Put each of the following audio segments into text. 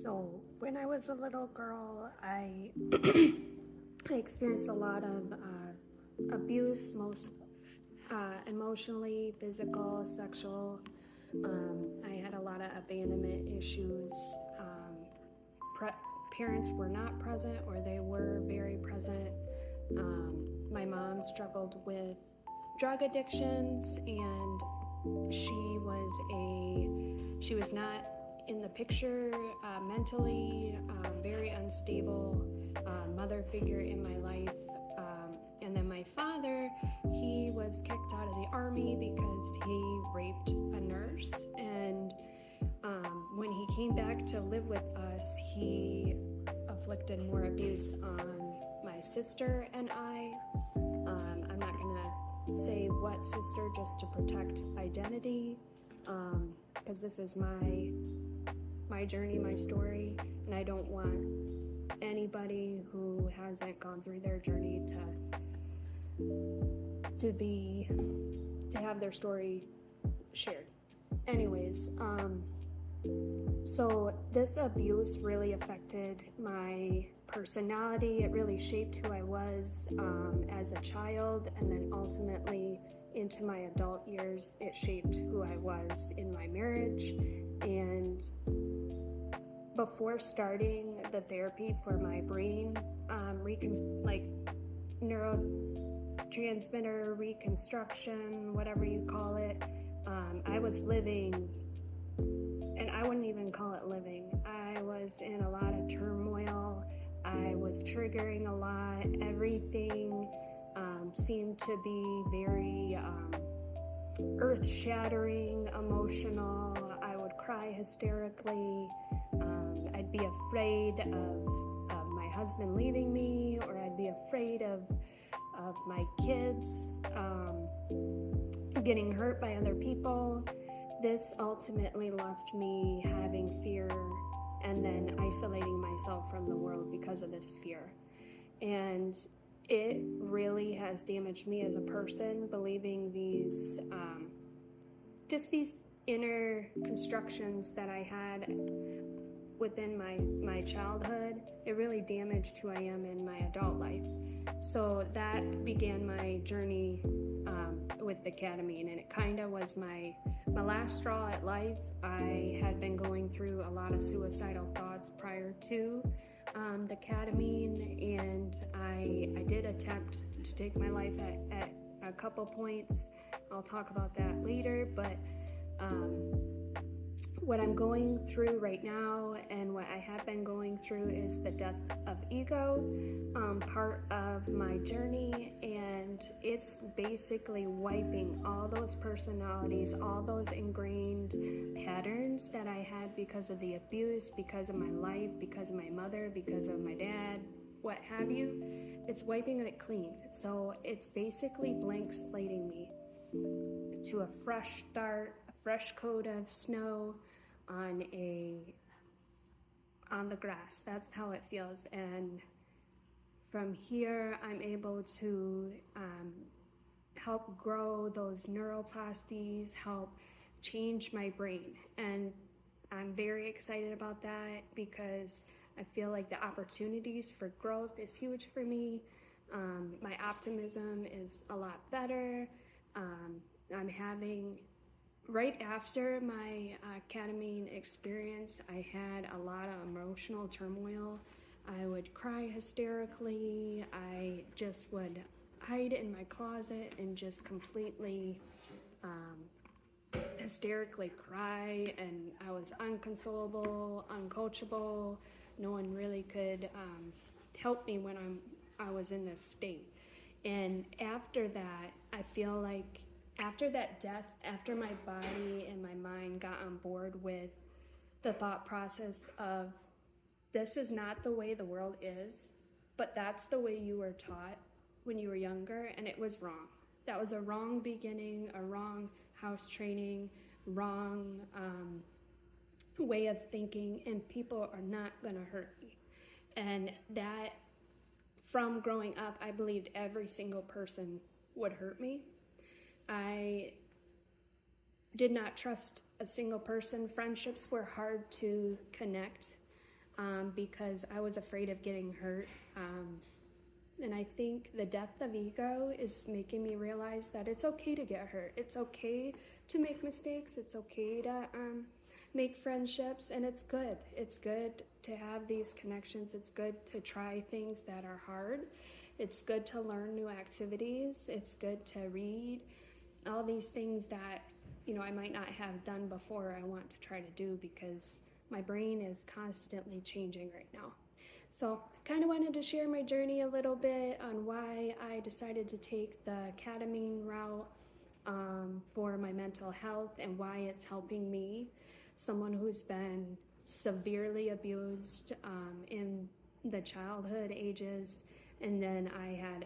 So when I was a little girl, I I experienced a lot of abuse, most emotionally, physical, sexual. I had a lot of abandonment issues. Pre- Parents were not present, or they were very present. My mom struggled with drug addictions, and she was not in the picture mentally, very unstable mother figure in my life. And then my father, he was kicked out of the army because he raped a nurse. And when he came back to live with us, he inflicted more abuse on my sister and I. I'm not going to say what sister just to protect identity, because this is my journey, my story, and I don't want anybody who hasn't gone through their journey to have their story shared. Anyways, so this abuse really affected my personality. It really shaped who I was as a child, and then ultimately into my adult years, it shaped who I was in my marriage. And before starting the therapy for my brain, neurotransmitter reconstruction, whatever you call it, I was living, and I wouldn't even call it living. I was in a lot of turmoil. I was triggering a lot. Everything seemed to be very earth-shattering, emotional. I would cry hysterically. I'd be afraid of my husband leaving me, or I'd be afraid of my kids getting hurt by other people. This ultimately left me having fear and then isolating myself from the world because of this fear. And it really has damaged me as a person, believing these inner constructions that I had within my childhood. It really damaged who I am in my adult life. So that began my journey with the ketamine, and it kind of was my last straw at life. I had been going through a lot of suicidal thoughts prior to the ketamine, and I did attempt to take my life at a couple points. I'll talk about that later, but what I'm going through right now and what I have been going through is the death of ego, part of my journey, and it's basically wiping all those personalities, all those ingrained patterns that I had because of the abuse, because of my life, because of my mother, because of my dad, what have you. It's wiping it clean. So it's basically blank slating me to a fresh start, a fresh coat of snow on the grass. That's how it feels. And from here, I'm able to help grow those neuroplasties, help change my brain. And I'm very excited about that because I feel like the opportunities for growth is huge for me. My optimism is a lot better. I'm having, right after my ketamine experience, I had a lot of emotional turmoil. I would cry hysterically. I just would hide in my closet and just completely hysterically cry, and I was unconsolable, uncoachable. No one really could help me when I was in this state. And after that, I feel like after that death, after my body and my mind got on board with the thought process of this is not the way the world is, but that's the way you were taught when you were younger, and it was wrong. That was a wrong beginning, a wrong house training, wrong way of thinking, and people are not going to hurt me. And that, from growing up, I believed every single person would hurt me. I did not trust a single person. Friendships were hard to connect. because I was afraid of getting hurt. And I think the death of ego is making me realize that it's okay to get hurt. It's okay to make mistakes. It's okay to make friendships, and it's good. It's good to have these connections. It's good to try things that are hard. It's good to learn new activities. It's good to read. All these things that, I might not have done before, I want to try to do because my brain is constantly changing right now. So I kind of wanted to share my journey a little bit on why I decided to take the ketamine route for my mental health and why it's helping me, someone who's been severely abused in the childhood ages. And then I had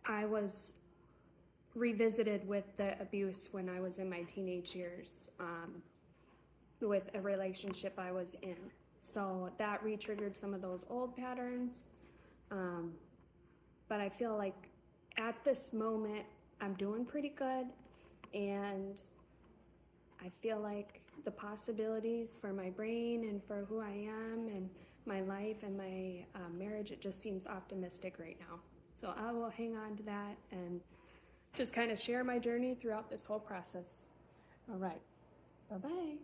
I was revisited with the abuse when I was in my teenage years with a relationship I was in. So that re-triggered some of those old patterns. But I feel like at this moment, I'm doing pretty good. And I feel like the possibilities for my brain and for who I am and my life and my marriage, it just seems optimistic right now. So I will hang on to that and just kind of share my journey throughout this whole process. All right. Bye-bye.